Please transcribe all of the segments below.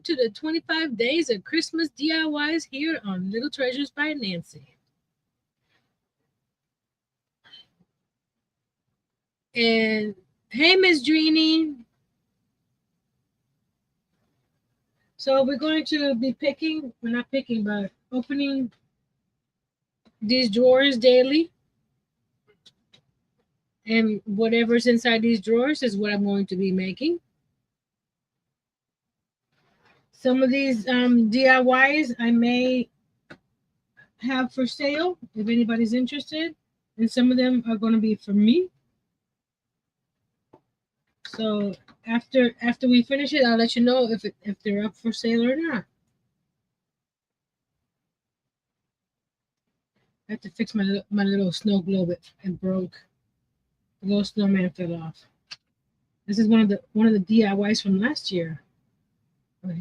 to the 25 days of Christmas DIYs here on Little Treasures by Nancy. And hey, Miss Dreeny. So we're going to be picking, we're not picking, but opening these drawers daily. And whatever's inside these drawers is what I'm going to be making. Some of these DIYs I may have for sale if anybody's interested. And some of them are going to be for me. So after we finish it, I'll let you know if they're up for sale or not. I have to fix my little snow globe. It broke. The little snowman fell off. This is one of the DIYs from last year.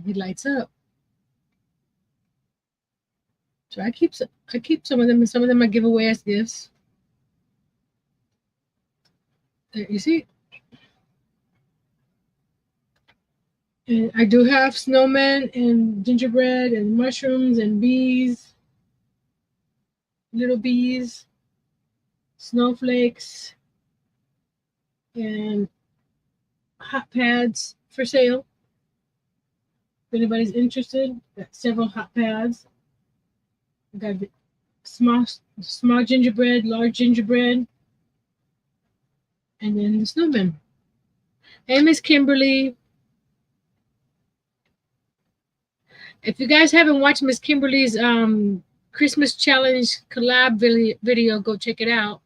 He lights up. So I keep some of them, and some of them I give away as gifts. There, you see. And I do have snowmen and gingerbread and mushrooms and bees, little bees, snowflakes, and hot pads for sale. If anybody's interested, got several hot pads. I got small gingerbread, large gingerbread, and then the snowman. Hey, Miss Kimberly. If you guys haven't watched Miss Kimberly's Christmas challenge collab video, go check it out.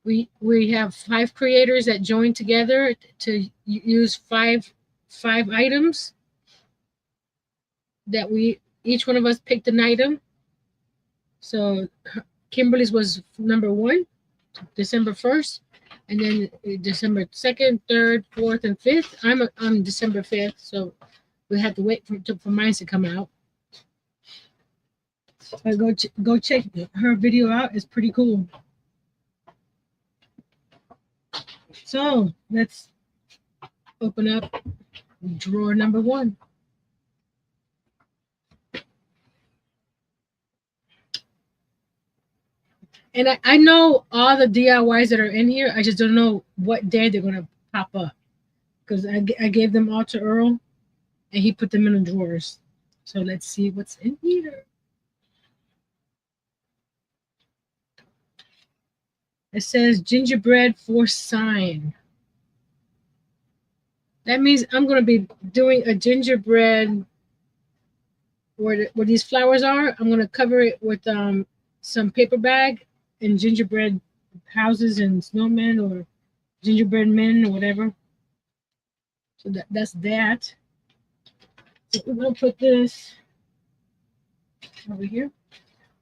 We have 5 creators that joined together to use five items that each one of us picked an item. So Kimberly's was number 1, December 1st, and then December 2nd, 3rd, 4th, and 5th. I'm December 5th, so we had to wait for mine to come out. But go check her video out. It's pretty cool. So let's open up drawer number 1. And I know all the DIYs that are in here. I just don't know what day they're going to pop up. Because I gave them all to Earl. And he put them in the drawers. So let's see what's in here. It says gingerbread for sign. That means I'm going to be doing a gingerbread where these flowers are. I'm going to cover it with some paper bag and gingerbread houses and snowmen or gingerbread men or whatever. So that's that. So we're going to put this over here.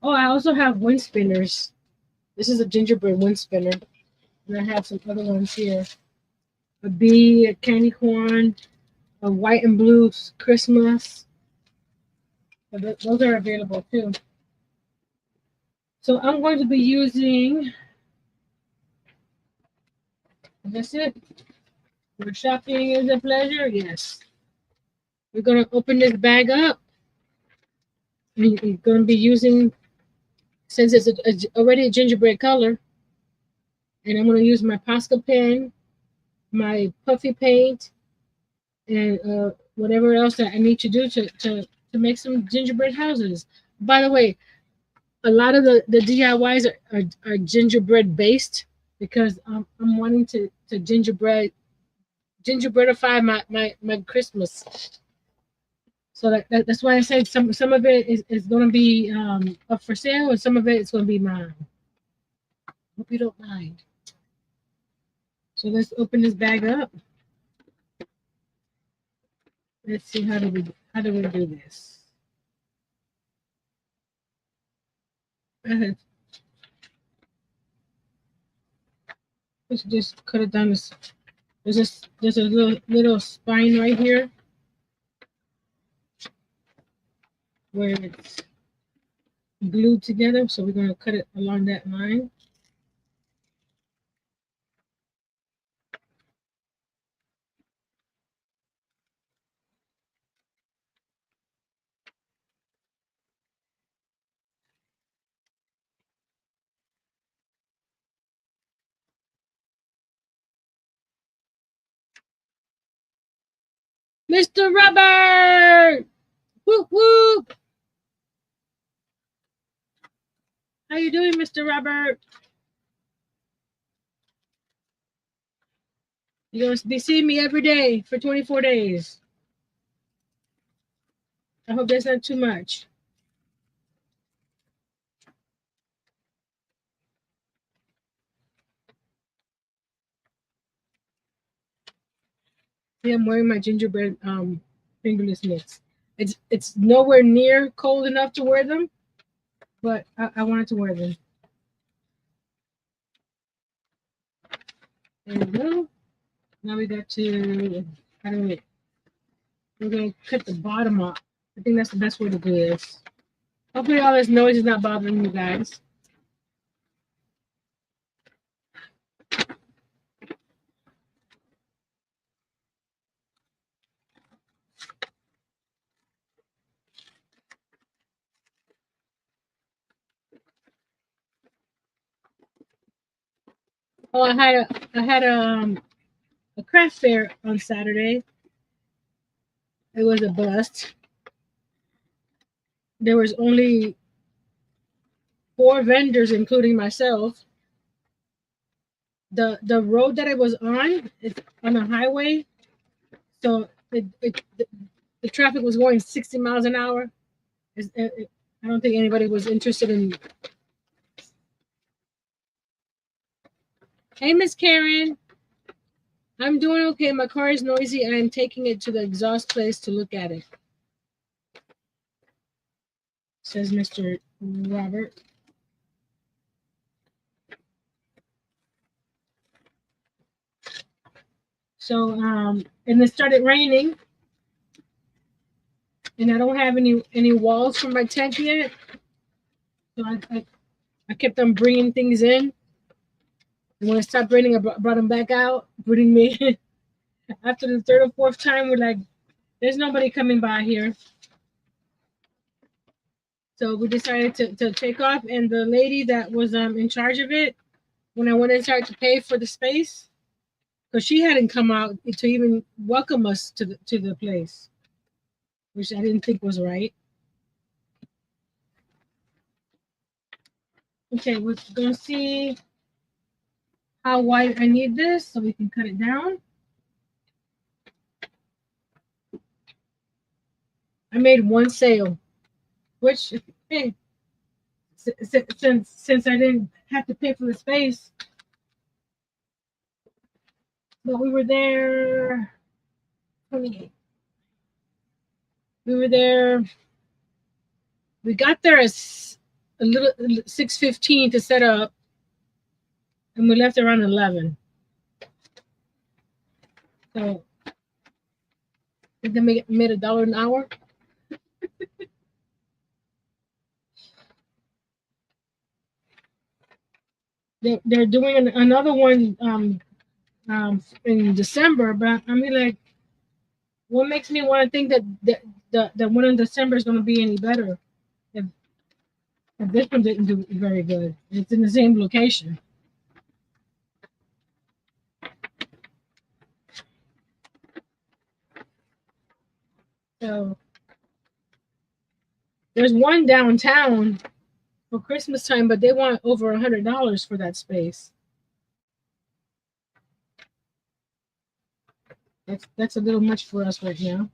Oh, I also have wind spinners. This is a gingerbread wind spinner. And I have some other ones here. A bee, a candy corn, a white and blue Christmas. Those are available too. So I'm going to be using, is this it? Where shopping is a pleasure? Yes. We're going to open this bag up. We're going to be using, since it's already a gingerbread color, and I'm going to use my Posca pen, my puffy paint, and whatever else that I need to do to make some gingerbread houses. By the way, a lot of the DIYs are gingerbread based because I'm wanting to gingerbreadify my Christmas. So that's why I said some of it is going to be up for sale, and some of it is going to be mine. Hope you don't mind. So let's open this bag up. Let's see how do we do this. Let's just cut it down. There's a little spine right here where it's glued together. So we're going to cut it along that line. Mr. Robert! Whoop whoop! How you doing, Mr. Robert? You're gonna be seeing me every day for 24 days. I hope that's not too much. Yeah, I'm wearing my gingerbread fingerless mitts. It's nowhere near cold enough to wear them, but I wanted to wear them. There we go. Now we got to how do we're gonna cut the bottom off. I think that's the best way to do this. Hopefully all this noise is not bothering you guys. Oh, I had a craft fair on Saturday. It was a bust. There was only 4 vendors, including myself. The road that it was on, it's on a highway, so the traffic was going 60 miles an hour. I don't think anybody was interested in. Hey, Miss Karen, I'm doing okay. My car is noisy. I'm taking it to the exhaust place to look at it, says Mr. Robert. So, and it started raining, and I don't have any walls for my tent yet. So I kept on bringing things in. And when it stopped raining, I brought them back out. Putting me after the third or fourth time, we're like, there's nobody coming by here. So we decided to take off. And the lady that was in charge of it, when I went inside to pay for the space, because she hadn't come out to even welcome us to the place, which I didn't think was right. Okay, we're gonna see how wide I need this so we can cut it down. I made one sale, which hey, since I didn't have to pay for the space, but we were there 28. We were there. We got there at a little 6:15 to set up, and we left around 11. So I think they made $1 an hour. They're doing another one in December, but I mean, like, what makes me want to think that one in December is going to be any better if this one didn't do very good? It's in the same location. So there's one downtown for Christmas time, but they want over $100 for that space. That's a little much for us right now.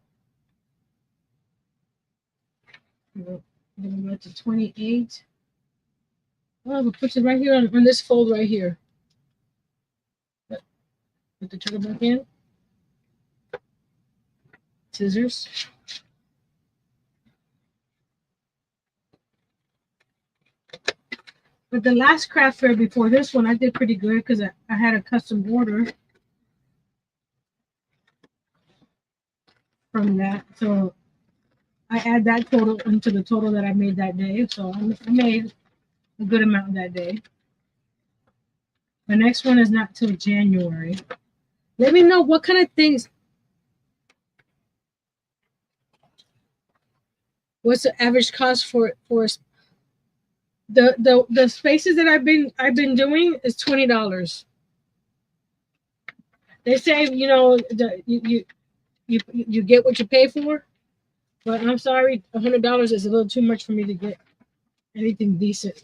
Then we go to 28. Oh, we put it right here on this fold right here. Put the trigger back in. Scissors. But the last craft fair before this one, I did pretty good because I had a custom order from that. So I add that total into the total that I made that day. So I made a good amount that day. The next one is not till January. Let me know what kind of things. What's the average cost for the spaces that I've been doing is $20. They say, you know, you get what you pay for. But I'm sorry, $100 is a little too much for me to get anything decent.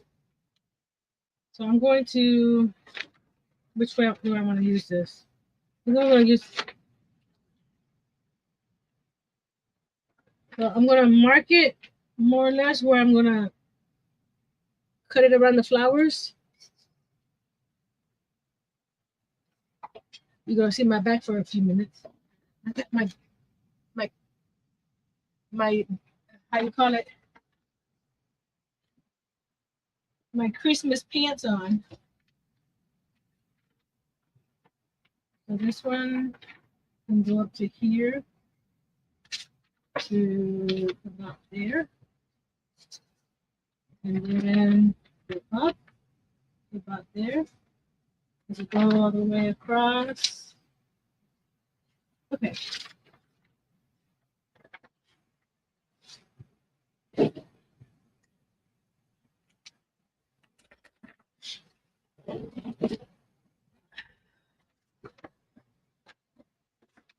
So I'm going to, which way do I want to use this? I'm going to use, so I'm going to mark it more or less where I'm going to cut it around the flowers. You're going to see my back for a few minutes. I got my how you call it? My Christmas pants on. So this one can go up to here to about there. And then go up about there. Does it go all the way across? Okay.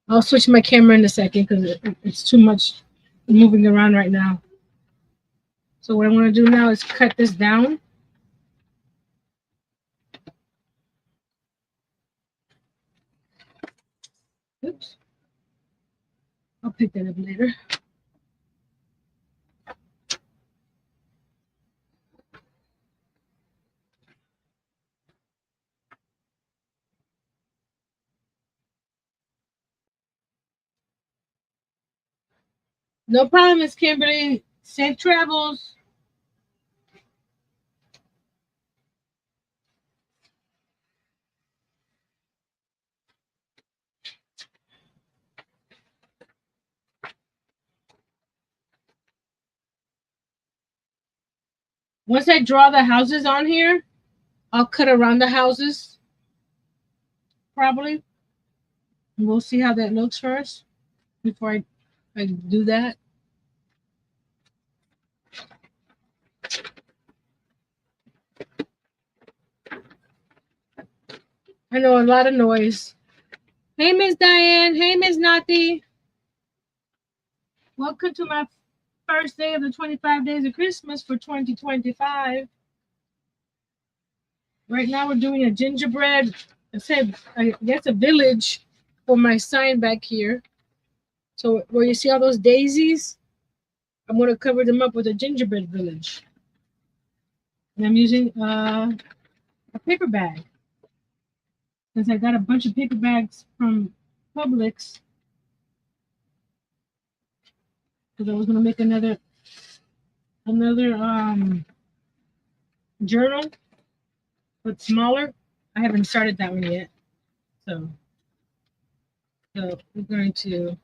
I'll switch my camera in a second because it's too much moving around right now. So what I'm going to do now is cut this down. Oops. I'll pick that up later. No problem, Miss Kimberly. Safe travels. Once I draw the houses on here, I'll cut around the houses, probably. And we'll see how that looks first before I do that. I know a lot of noise. Hey, Miss Diane. Hey, Miss Nati. Welcome to my first day of the 25 days of Christmas for 2025. Right now we're doing a gingerbread, I guess a village for my sign back here. So where you see all those daisies, I'm going to cover them up with a gingerbread village. And I'm using a paper bag. Because I got a bunch of paper bags from Publix. Because I was going to make another journal, but smaller. I haven't started that one yet. So we're going to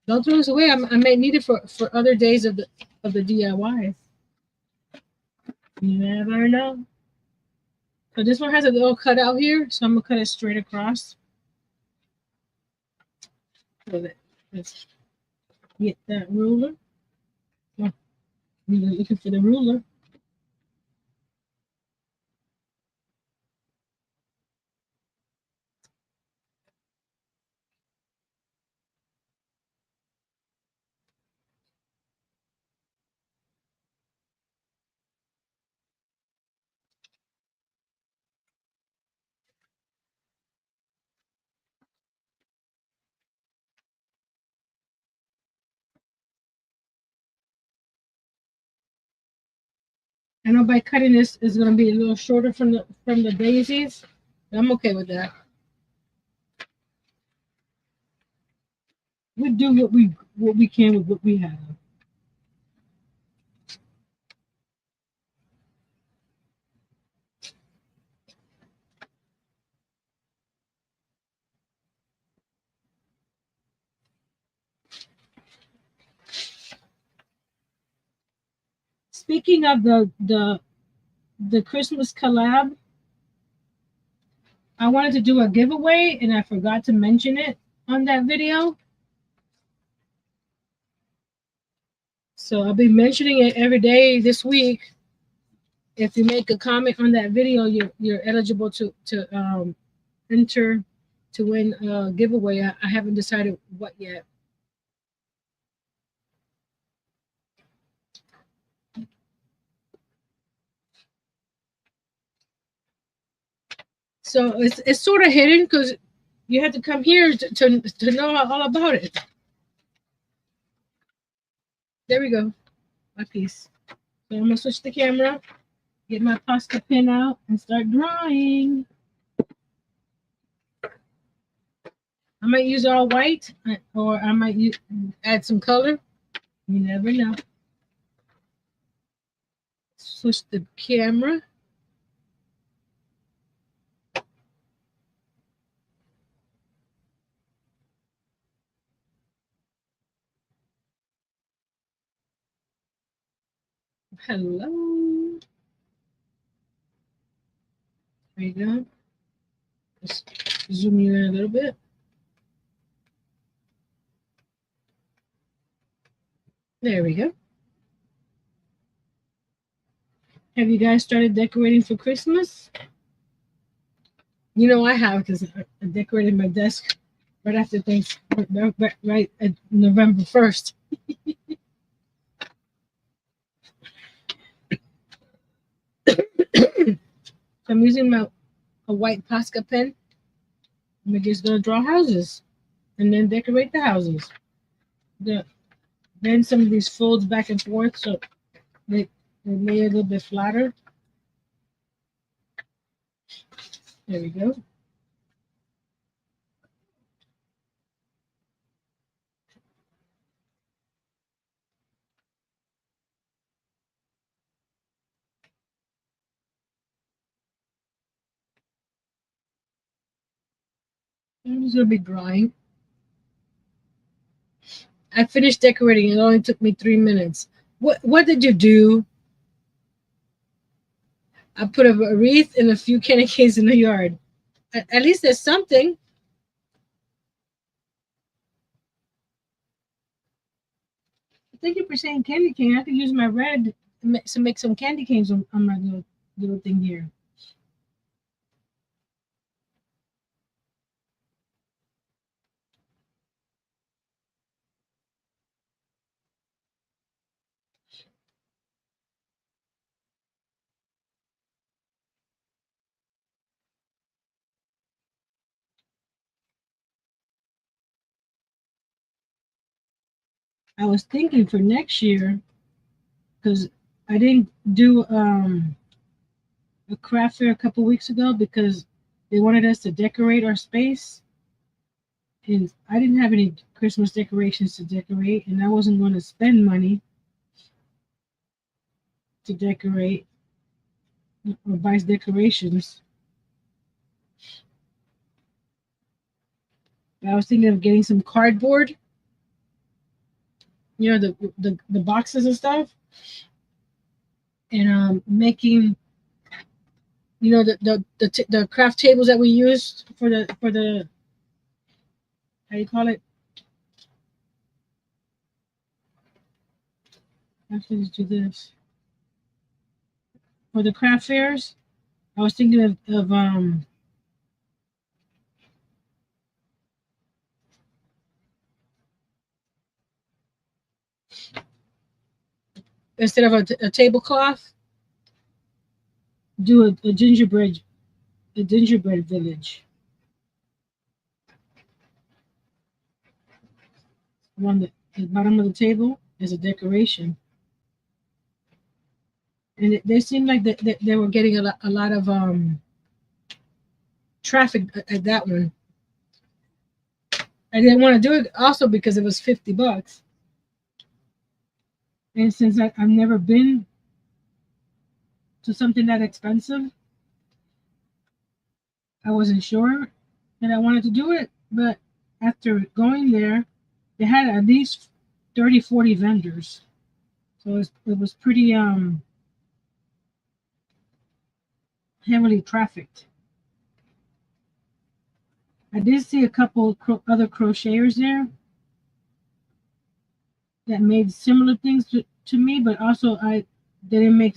don't throw this away. I may need it for other days of the DIY. You never know. So this one has a little cutout here, so I'm gonna cut it straight across. So let's get that ruler. Oh, we're looking for the ruler. I know by cutting this is going to be a little shorter from the daisies. I'm okay with that. We do what we can with what we have. Speaking of the Christmas collab, I wanted to do a giveaway and I forgot to mention it on that video. So I'll be mentioning it every day this week. If you make a comment on that video, you're eligible to enter to win a giveaway. I haven't decided what yet. So it's sort of hidden because you have to come here to know all about it. There we go, my piece. So I'm gonna switch the camera, get my Posca pen out, and start drawing. I might use all white, or I might add some color. You never know. Switch the camera. Hello. There you go. Just zoom you in a little bit. There we go. Have you guys started decorating for Christmas? You know I have, because I decorated my desk right after Thanksgiving, right at November 1st. So I'm using a white Posca pen. I'm just gonna draw houses and then decorate the houses. Then some of these folds back and forth so they lay a little bit flatter. There we go. I'm just gonna be drawing. I finished decorating. It only took me 3 minutes. What did you do? I put a wreath and a few candy canes in the yard. At least there's something. Thank you for saying candy cane. I could use my red to make some candy canes on my little thing here. I was thinking for next year, because I didn't do a craft fair a couple weeks ago because they wanted us to decorate our space, and I didn't have any Christmas decorations to decorate, and I wasn't going to spend money to decorate or buy decorations. But I was thinking of getting some cardboard, the boxes and stuff, and making the craft tables that we use for the how do you call it? After you do this for the craft fairs, I was thinking of instead of a tablecloth, do a gingerbread village on the bottom of the table as a decoration. And they seemed like they were getting a lot of traffic at that one. I didn't want to do it also because it was $50. And since I've never been to something that expensive, I wasn't sure that I wanted to do it. But after going there, they had at least 30, 40 vendors. So it was pretty heavily trafficked. I did see a couple other crocheters there that made similar things to me, but also they didn't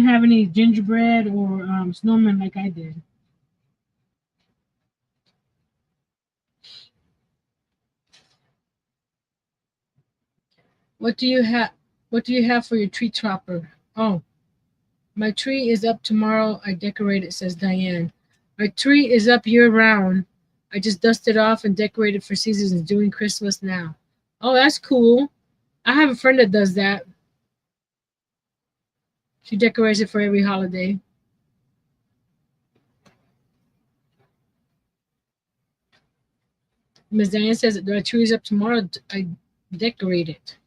have any gingerbread or snowmen like I did. What do you have? What do you have for your tree topper? Oh, my tree is up tomorrow. I decorate it, says Diane. My tree is up year round. I just dusted off and decorated for seasons and doing Christmas now. Oh, that's cool. I have a friend that does that. She decorates it for every holiday. Miss Diane says that my tree is up tomorrow. I decorate it.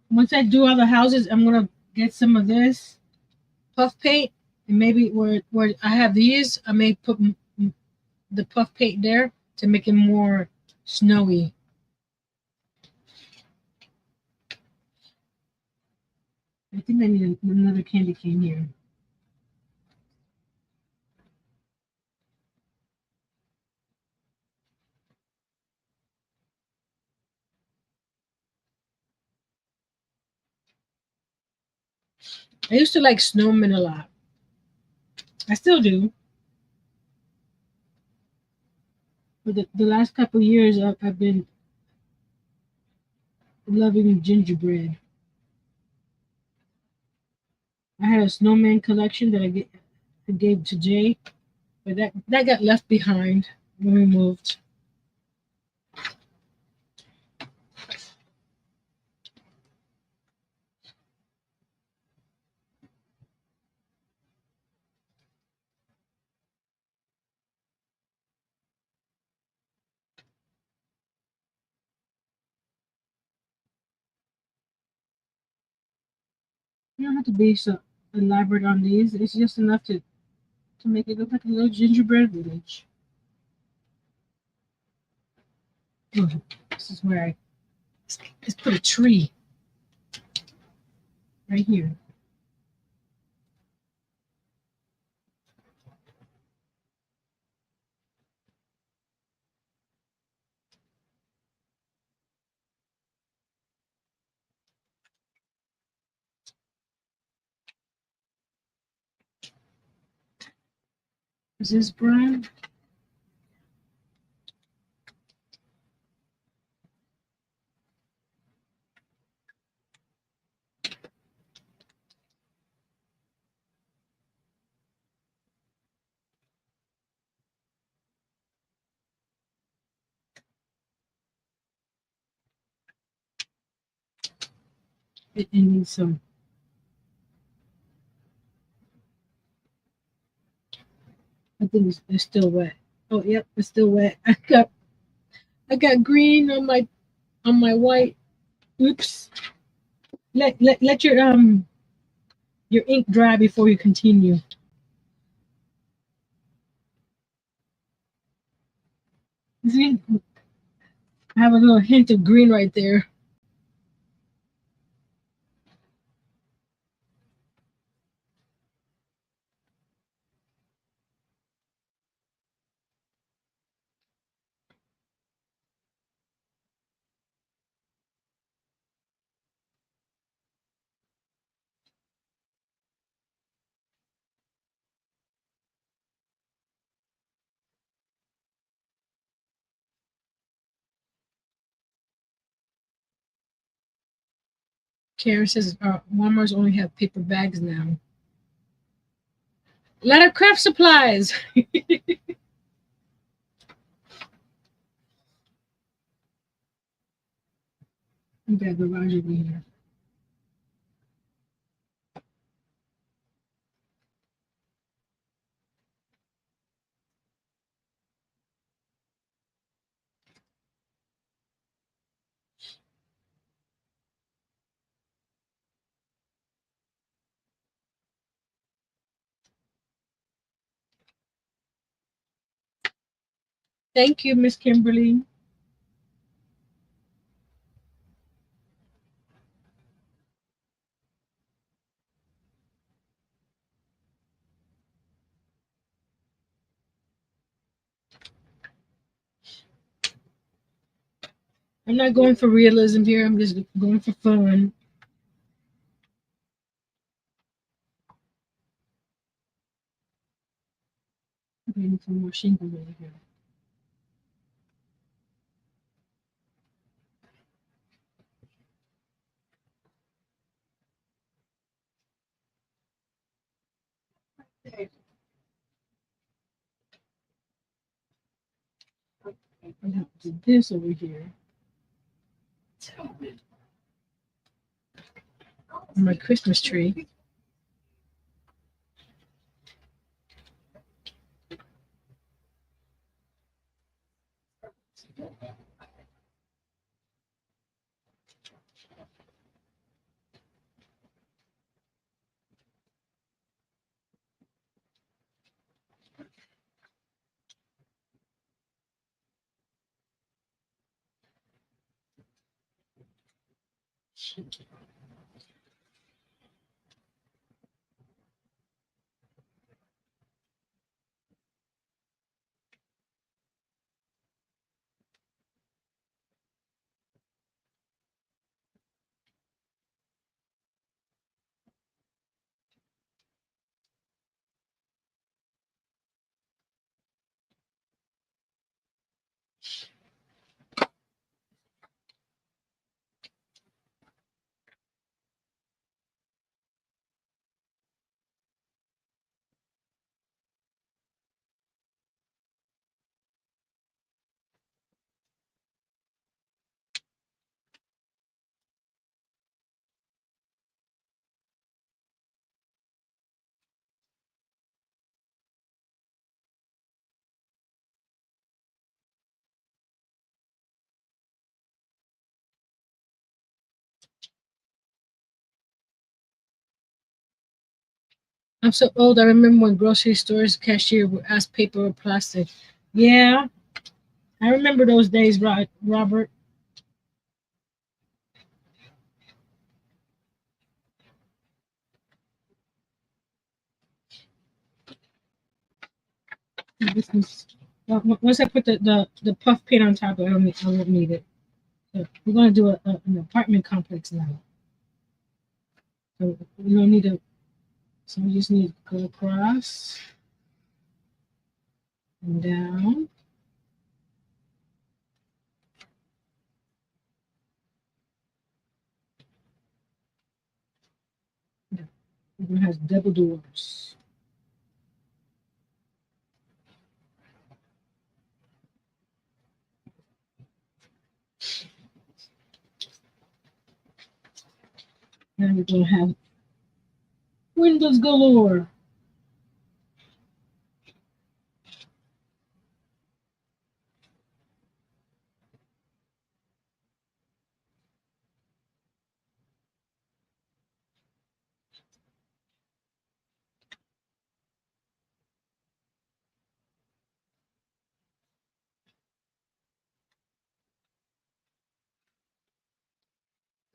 Once I do all the houses, I'm gonna get some of this puff paint, and maybe where I have these, I may put the puff paint there to make it more snowy. I think I need another candy cane here. I used to like snowmen a lot. I still do, but the last couple of years I've been loving gingerbread. I had a snowman collection that I gave to Jay, but that got left behind when we moved. You don't have to be so elaborate on these. It's just enough to make it look like a little gingerbread village. Oh, this is where let's put a tree right here. Is this brown? It needs some. I think it's still wet. Oh, yep, it's still wet. I got green on my white. Oops. Let your ink dry before you continue. See, I have a little hint of green right there. Karen says Walmart's only have paper bags now. A lot of craft supplies. You got garage over here. Thank you, Miss Kimberly. I'm not going for realism here. I'm just going for fun. Waiting for more shingles over here. I have to do this over here. On my Christmas tree. I'm so old. I remember when grocery stores cashier would ask paper or plastic. Yeah, I remember those days, Robert. This is, once I put the puff paint on top, I won't need it. So we're gonna do an apartment complex now. So we don't need a. So we just need to go across and down. Yeah, it has double doors. And we're gonna have windows galore.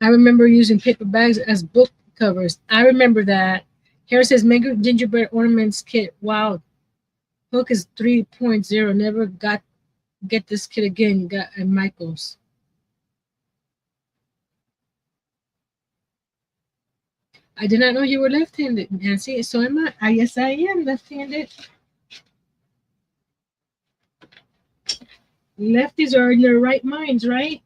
I remember using paper bags as book covers. I remember that. Here says Mega Gingerbread Ornaments Kit. Wow, Hook is 3.0. Never got get this kit again. Got at Michael's. I did not know you were left-handed, Nancy. So am I. Yes, I am left-handed. Lefties are in their right minds, right?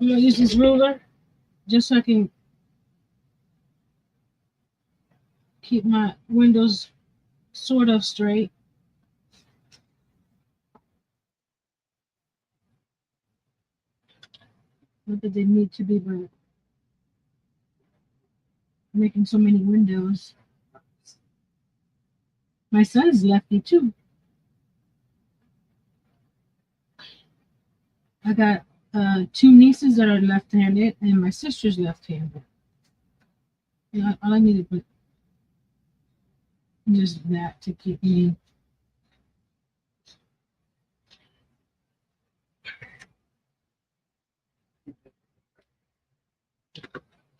I'm gonna use this ruler just so I can keep my windows sort of straight. Not that they need to be, but making so many windows. My son's lefty too. I got two nieces that are left-handed, and my sister's left-handed. Yeah, all I needed was just that to keep me.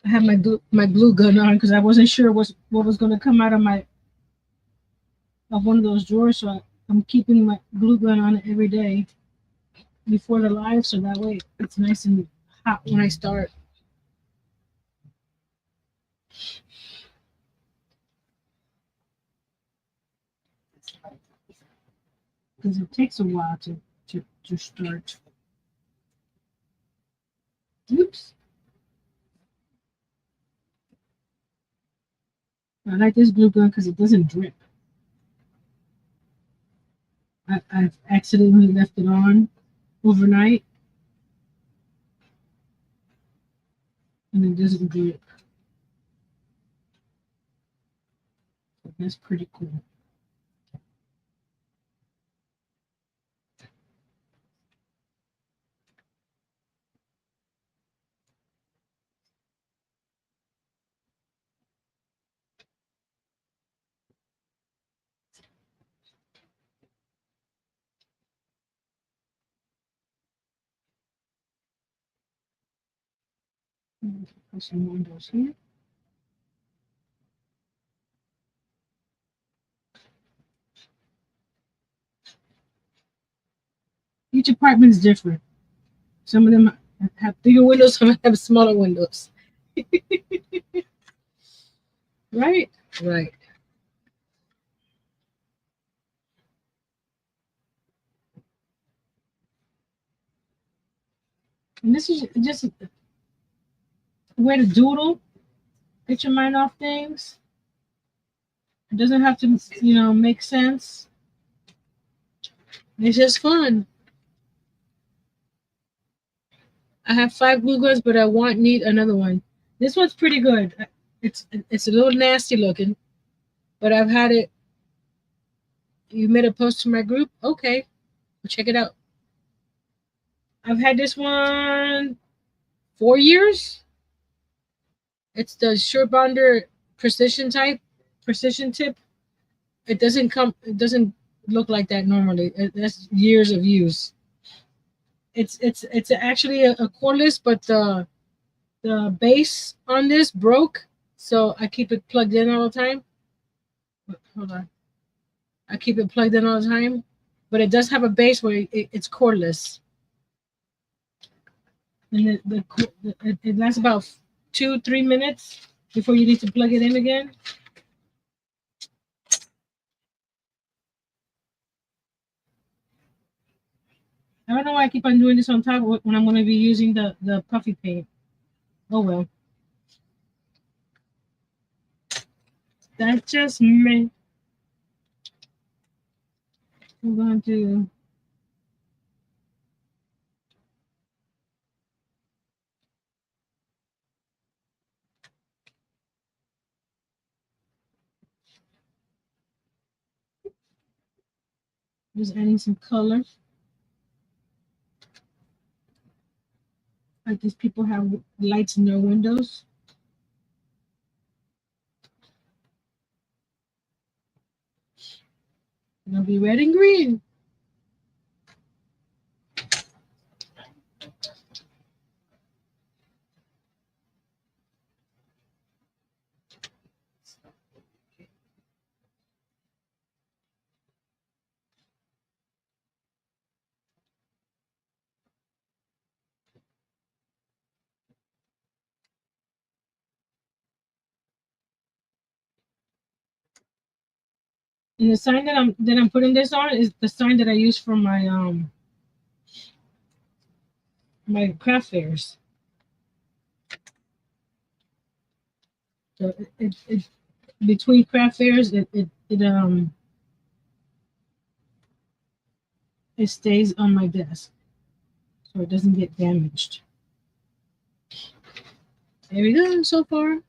I had my glue gun on because I wasn't sure what was going to come out of one of those drawers. So I'm keeping my glue gun on every day before the live, so that way it's nice and hot when I start. because it takes a while to start. Oops. I like this glue gun because it doesn't drip. I've accidentally left it on overnight and it doesn't drip. That's pretty cool. Put some windows here. Each apartment is different. Some of them have bigger windows, some have smaller windows. Right? Right. And this is just a way to doodle, get your mind off things. It doesn't have to, make sense. It's just fun. I have 5 glue guns, but need another one. This one's pretty good. It's a little nasty looking, but I've had it. You made a post to my group? Okay, well, check it out. I've had this one 4 years. It's the short bonder precision tip. It doesn't look like that normally. That's years of use. It's actually a cordless, but the base on this broke, so I keep it plugged in all the time. Hold on. I keep it plugged in all the time, but it does have a base where it's cordless, and it lasts about 2-3 minutes before you need to plug it in again. I don't know why I keep on doing this on top when I'm going to be using the puffy paint. Oh well, that's just me. I'm going to. Just adding some color. Like these people have lights in their windows. It'll be red and green. And the sign that I'm putting this on is the sign that I use for my craft fairs. So it between craft fairs it stays on my desk so it doesn't get damaged. There we go so far.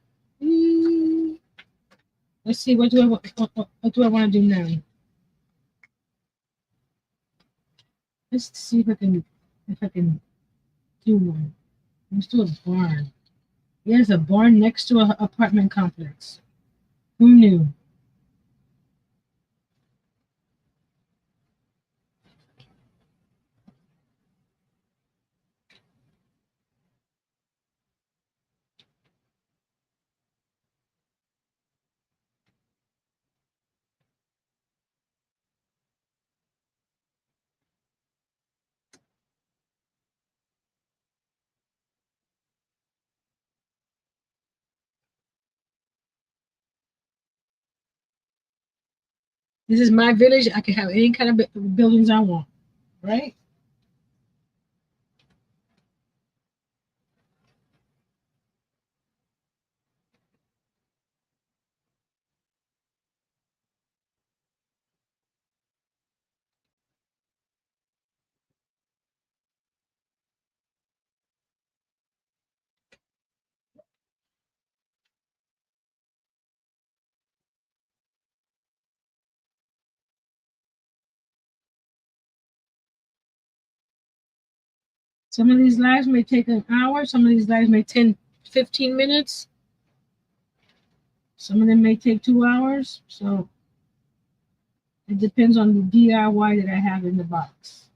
Let's see what do I want to do now. Let's see if I can do one. Let's do a barn. There's a barn next to an apartment complex. Who knew? This is my village. I can have any kind of buildings I want, right? Some of these lives may take an hour. Some of these lives may 10, 15 minutes. Some of them may take 2 hours. So it depends on the DIY that I have in the box.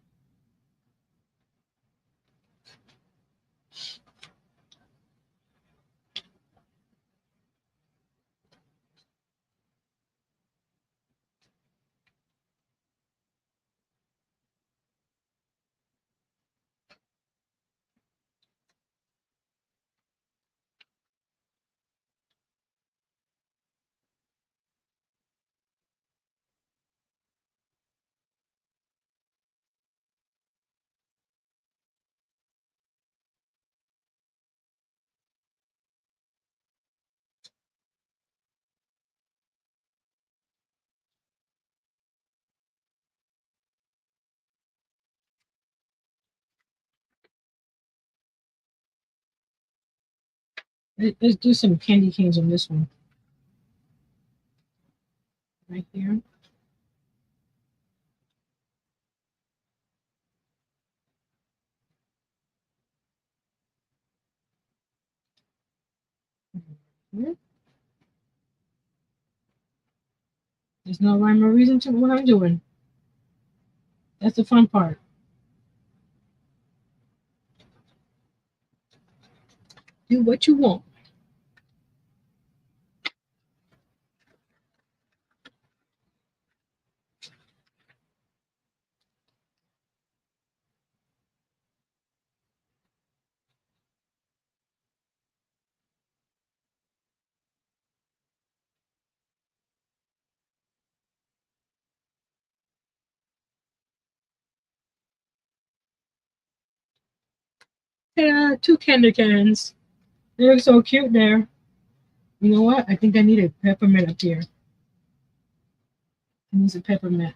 Let's do some candy canes on this one right here. Here. There's no rhyme or reason to what I'm doing. That's the fun part. Do what you want. Yeah, two candy cans. They look so cute there. You know what? I think I need a peppermint up here. I need a peppermint.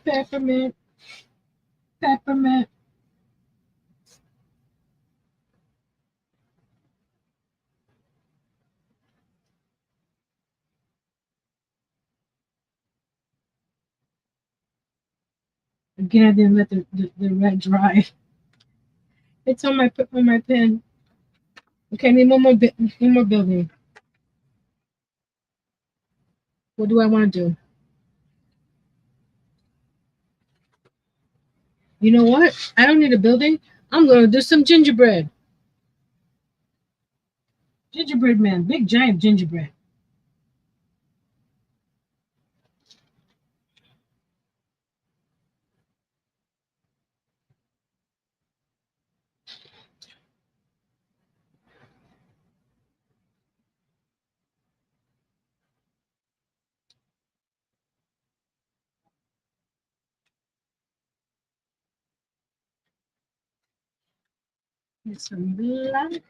Peppermint. Peppermint. Again, I didn't let the red dry. It's on my pen. Okay, I need one more building. What do I want to do? You know what? I don't need a building. I'm going to do some gingerbread. Gingerbread man, big giant gingerbread. Get some blood.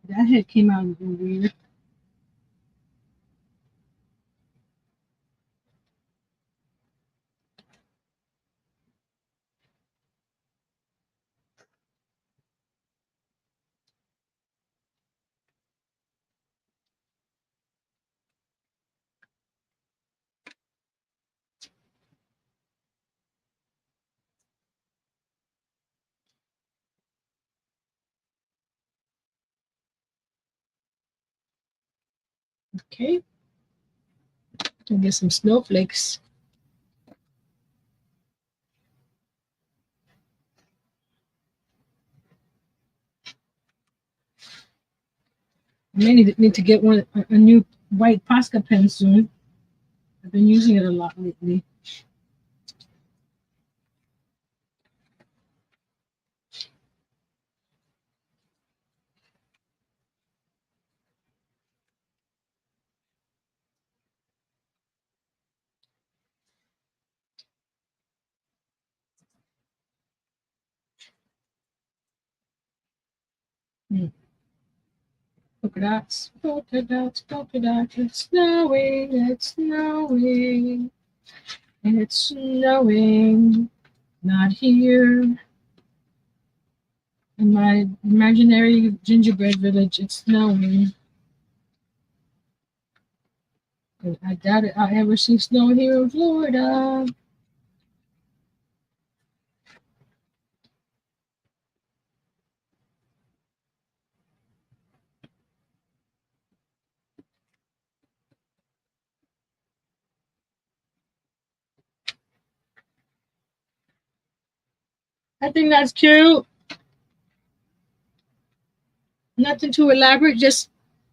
That head came out weird. Okay. And get some snowflakes. I may need to get a new white Posca pen soon. I've been using it a lot lately. Hmm. Polka dots, polka dots, polka dots. It's snowing, it's snowing, it's snowing. Not here in my imaginary gingerbread village. It's snowing. And I doubt it. I'll ever see snow here in Florida. I think that's cute. Nothing too elaborate, just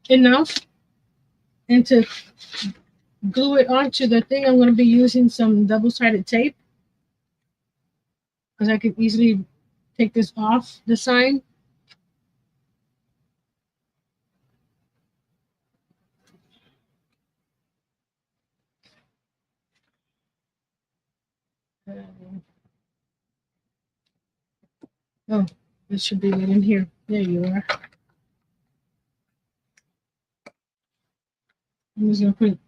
enough. And to glue it onto the thing, I'm going to be using some double-sided tape because I can easily take this off the sign. Oh, it should be right in here. There you are. I'm just going to put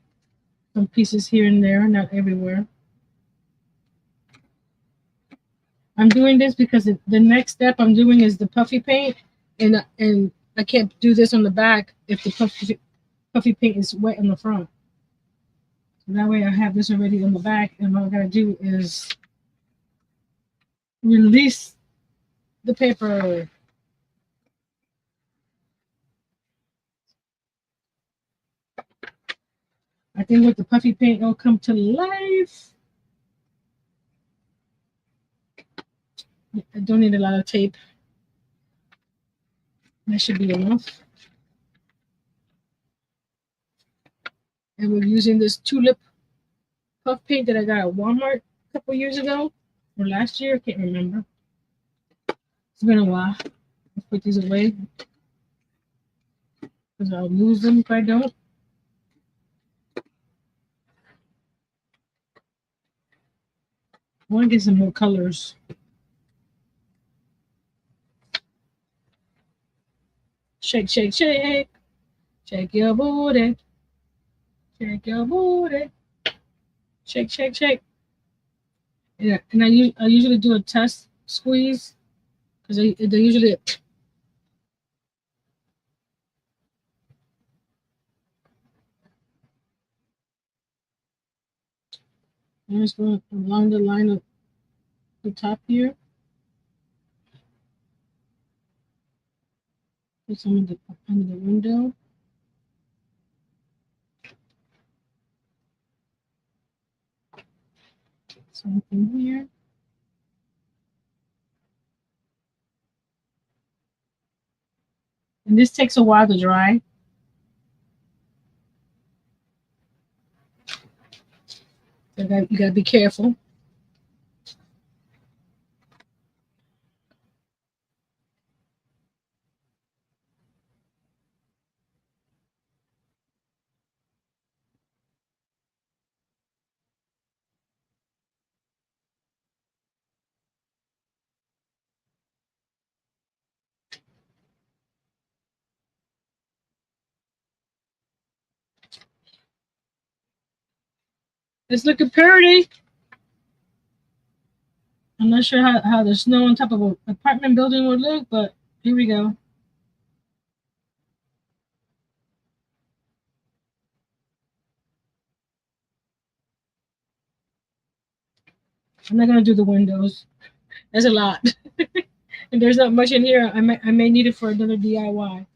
some pieces here and there, not everywhere. I'm doing this because the next step I'm doing is the puffy paint, and I can't do this on the back if the puffy paint is wet on the front. So that way I have this already on the back, and all I gotta do is release the paper. I think with the puffy paint it'll come to life. I don't need a lot of tape. That should be enough. And we're using this tulip puff paint that I got at Walmart a couple years ago or last year. I can't remember. It's been a while. Let's put these away because I'll lose them if I don't. I want to get some more colors. Shake, shake, shake. Shake your booty. Shake your booty. Shake, shake, shake. Yeah, and I usually do a test squeeze because they usually. I'm just going along the line of the top here. Put some of the under the window. Something here. And this takes a while to dry. So you gotta be careful. It's looking pretty. I'm not sure how the snow on top of an apartment building would look, but here we go. I'm not gonna do the windows. There's a lot, and there's not much in here. I may need it for another DIY.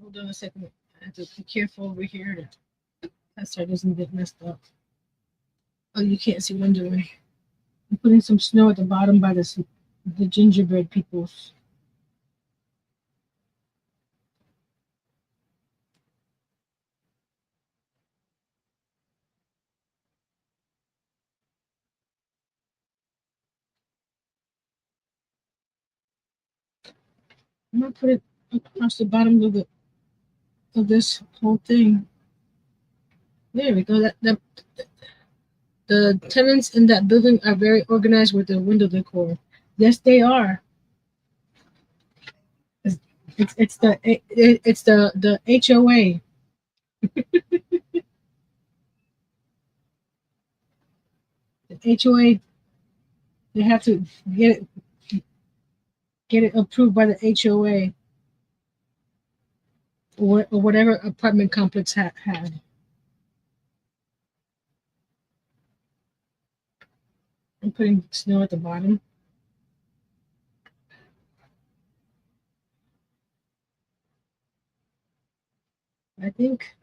Hold on a second. I have to be careful over here that side doesn't get messed up. Oh, you can't see what I'm doing. I'm putting some snow at the bottom by the gingerbread peoples. I'm gonna put it across the bottom of this whole thing. There we go. The tenants in that building are very organized with their window decor. Yes, they are. It's, it's the HOA. The HOA. They have to get it approved by the HOA or whatever apartment complex had. I'm putting snow at the bottom. I think.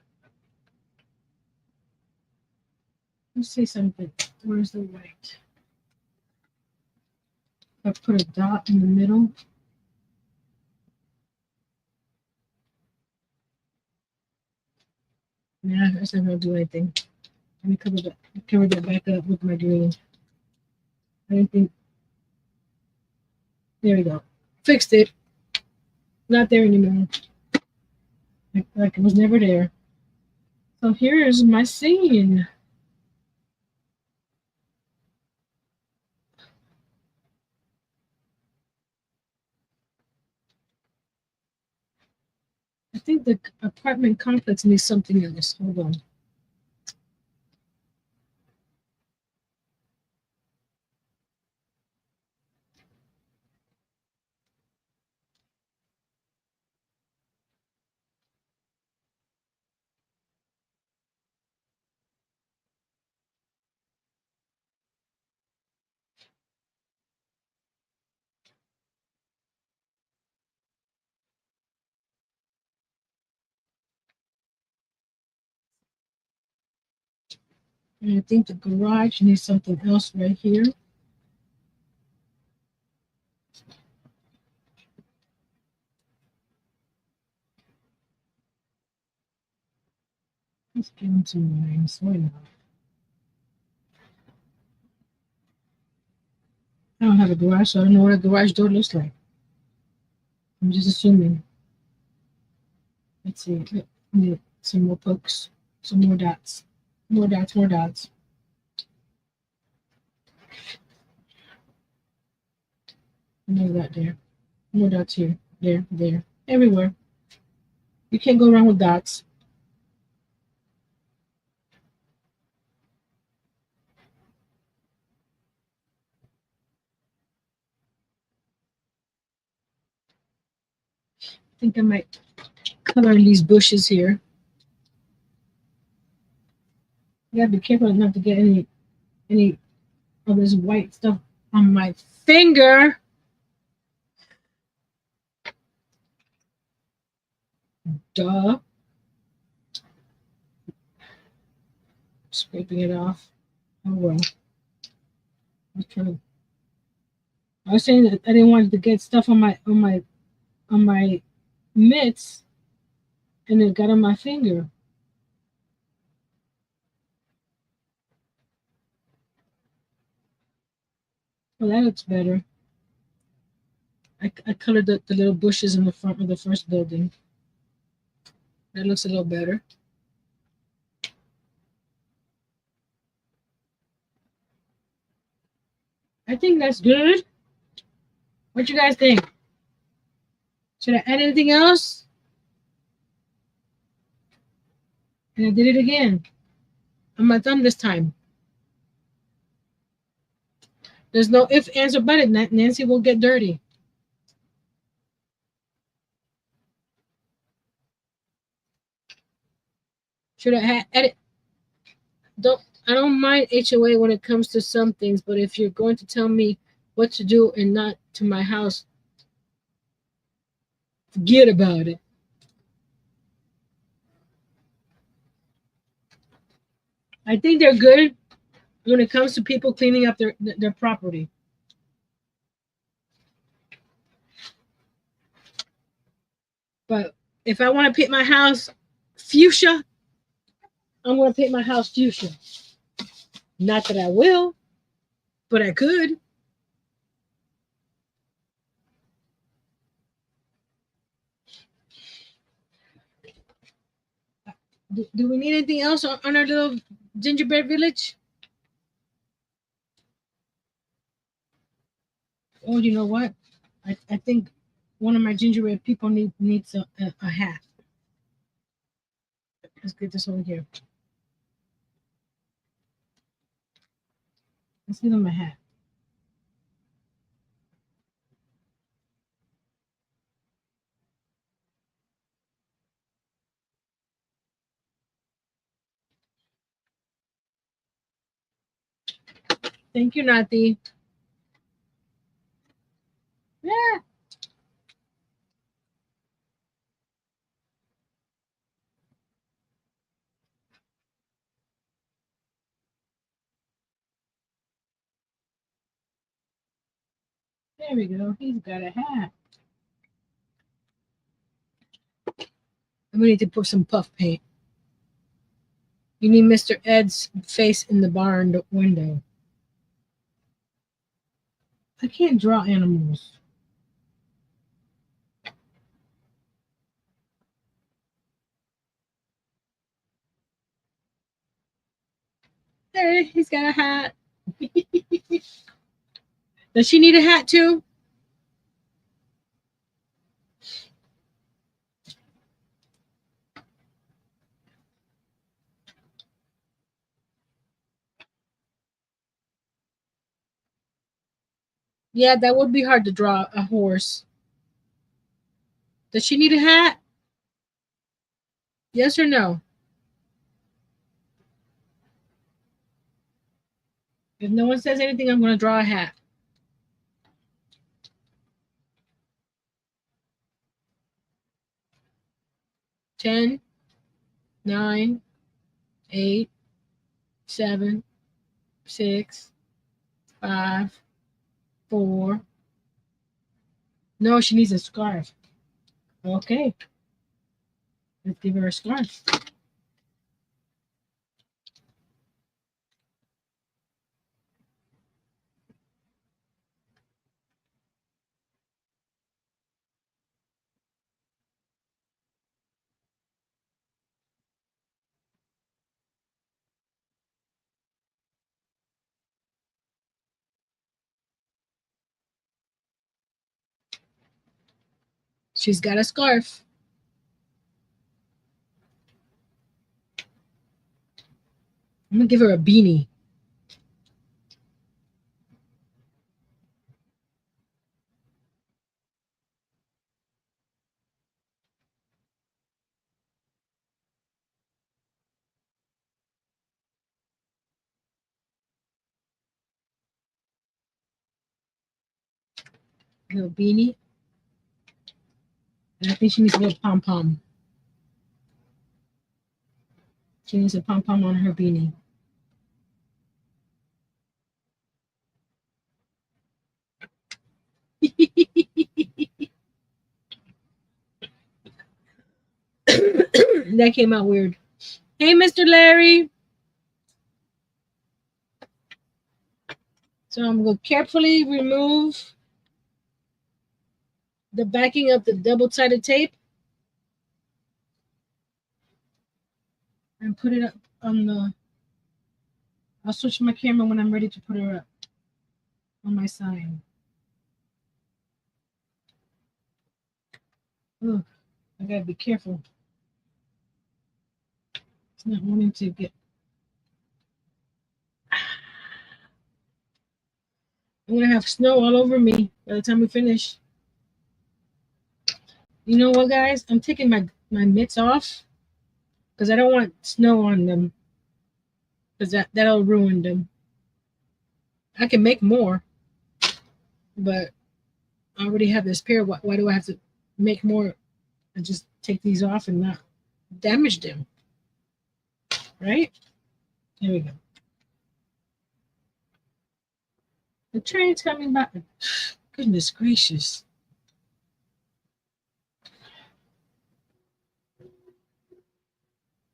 Let's see something. Where's the white? I put a dot in the middle. Nah, that's not gonna do anything. Let me cover that back up with my green. I don't think. There we go. Fixed it. Not there anymore. Like it was never there. So here's my scene. I think the apartment complex needs something else. Hold on. And I think the garage needs something else right here. Let's give him some lines. Why not? I don't have a garage, so I don't know what a garage door looks like. I'm just assuming. Let's see. I need some more pokes, some more dots, more dots, more dots. Another dot there. More dots here, there, everywhere. You can't go wrong with dots. I think I might color these bushes here. You gotta be careful not to get any of this white stuff on my finger. Duh. Scraping it off. Oh well. I was saying that I didn't want to get stuff on my mitts, and it got on my finger. Well, that looks better. I colored the little bushes in the front of the first building. That looks a little better. I think that's good. What you guys think? Should I add anything else? And I did it again. On my thumb this time. There's no if, ands, or but it. Nancy will get dirty. Should I add it? I don't mind HOA when it comes to some things, but if you're going to tell me what to do and not to my house, forget about it. I think they're good when it comes to people cleaning up their property. But if I want to paint my house fuchsia, I'm going to paint my house fuchsia. Not that I will, but I could. Do we need anything else on our little gingerbread village? Oh, you know what? I think one of my gingerbread people needs a hat. Let's get this over here. Let's give him a hat. Thank you, Nati. Yeah. There we go. He's got a hat. And we need to put some puff paint. You need Mr. Ed's face in the barn window. I can't draw animals. There, he's got a hat. Does she need a hat too? Yeah, that would be hard to draw a horse. Does she need a hat? Yes or no? If no one says anything, I'm going to draw a hat. 10, 9, 8, 7, 6, 5, 4. No, she needs a scarf. Okay. Let's give her a scarf. She's got a scarf. I'm going to give her a beanie. A little beanie. And I think she needs a little pom-pom. She needs a pom-pom on her beanie. That came out weird. Hey, Mr. Larry. So I'm going to carefully remove the backing of the double-sided tape and put it up on the... I'll switch my camera when I'm ready to put her up on my sign. Ugh, I gotta be careful. It's not wanting to get... I'm gonna have snow all over me by the time we finish. You know what, guys? I'm taking my mitts off because I don't want snow on them, because that'll ruin them. I can make more, but I already have this pair. Why do I have to make more and just take these off and not damage them? Right? Here we go. The train's coming back. Goodness gracious.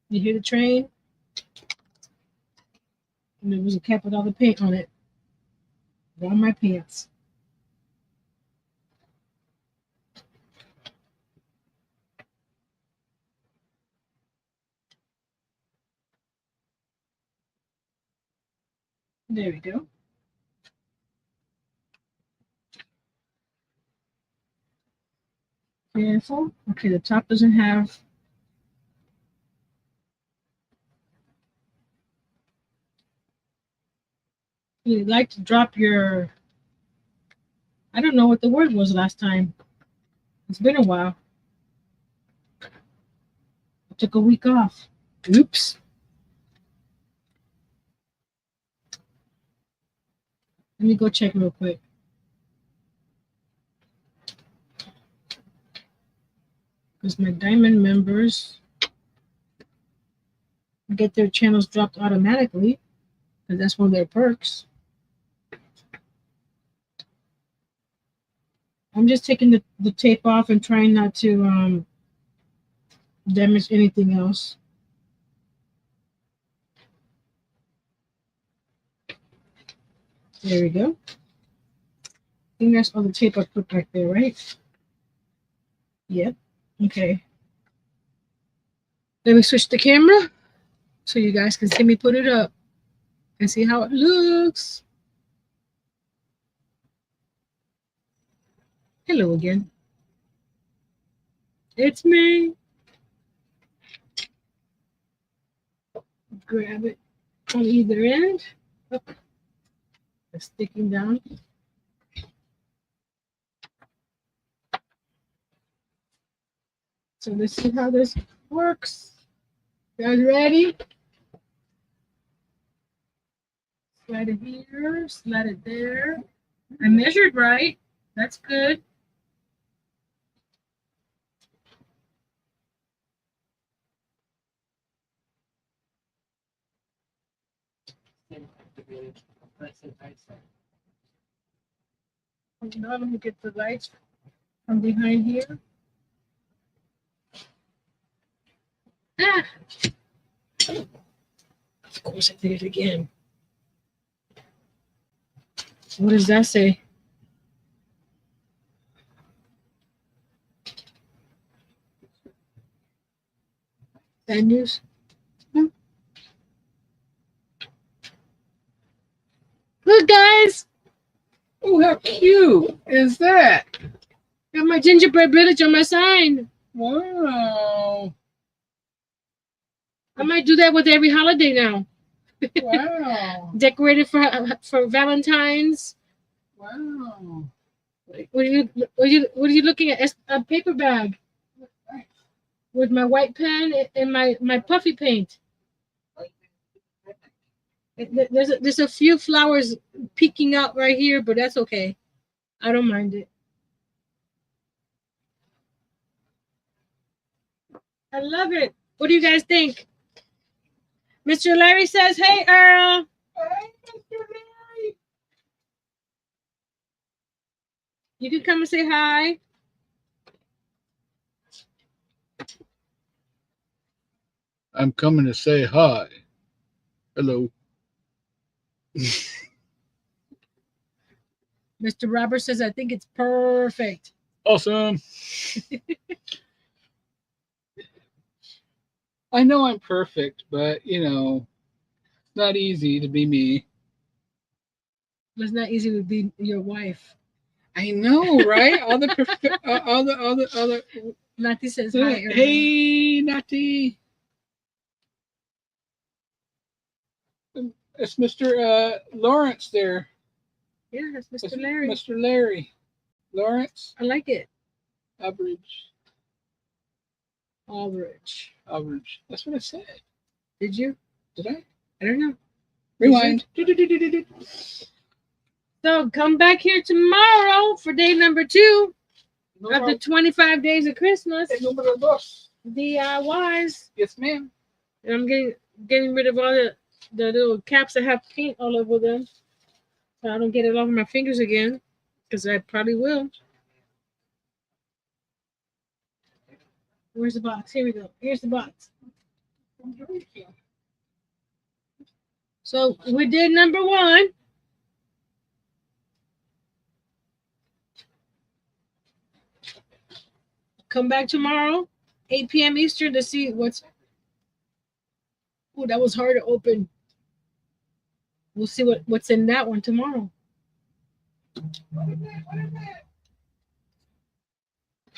You hear the train? And there was a cap with all the paint on it. On my pants. There we go. Careful. Okay, the top doesn't have. You like to drop your. I don't know what the word was last time. It's been a while. I took a week off. Oops. Let me go check real quick. Because my diamond members get their channels dropped automatically. Because that's one of their perks. I'm just taking the tape off and trying not to damage anything else. There we go. I think that's all the tape I put back there, right? Yep. Okay. Let me switch the camera so you guys can see me put it up and see how it looks. Hello again. It's me. Grab it on either end. Oh, it's sticking down. So let's see how this works. You guys ready? Slide it here, slide it there. I measured right. That's good. Now let me get the lights from behind here. Ah! Of course I did it again. What does that say? Bad news? Hmm. Look, guys! Oh, how cute is that? Got my gingerbread village on my sign. Wow. I might do that with every holiday now. Wow. Decorated for Valentine's. Wow. What are you looking at? It's a paper bag with my white pen and my puffy paint. There's a few flowers peeking out right here, but that's okay. I don't mind it. I love it. What do you guys think? Mr. Larry says, "Hey, Earl." Hey, Mr. Larry. You can come and say hi. I'm coming to say hi. Hello. Mr. Robert says, "I think it's perfect." Awesome. I know I'm perfect, but you know, it's not easy to be me. It's not easy to be your wife. I know, right? all the Nati says hi. Earl. Hey, Natty. It's Mr. Lawrence there. Yeah, that's Mr. Larry. Mr. Larry. Lawrence. I like it. Average. Average. Average. That's what I said. Did you? Did I? I don't know. Rewind. So come back here tomorrow for day number 2 of the 25 days of Christmas. Número 2. DIYs. Yes, ma'am. And I'm getting rid of all the the little caps that have paint all over them, so I don't get it all over my fingers again, because I probably will. Where's the box? Here we go. Here's the box. So we did number 1. Come back tomorrow, 8 p.m. Eastern, to see what's. Oh, that was hard to open. We'll see what's in that one tomorrow.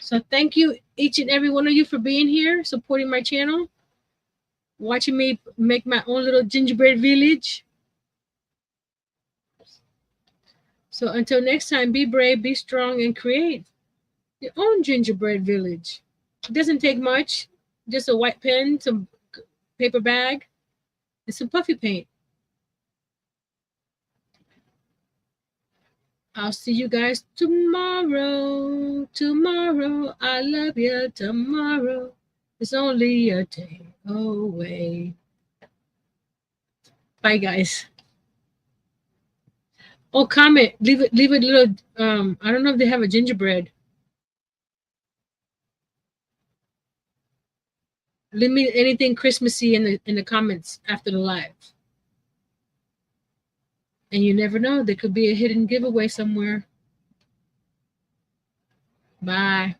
So thank you, each and every one of you, for being here, supporting my channel, watching me make my own little gingerbread village. So until next time, be brave, be strong, and create your own gingerbread village. It doesn't take much, just a white pen, some paper bag, and some puffy paint. I'll see you guys tomorrow. Tomorrow, I love you. Tomorrow is only a day away. Bye, guys. Oh, comment. Leave it little. I don't know if they have a gingerbread. Leave me anything Christmassy in the comments after the live. And you never know, there could be a hidden giveaway somewhere. Bye.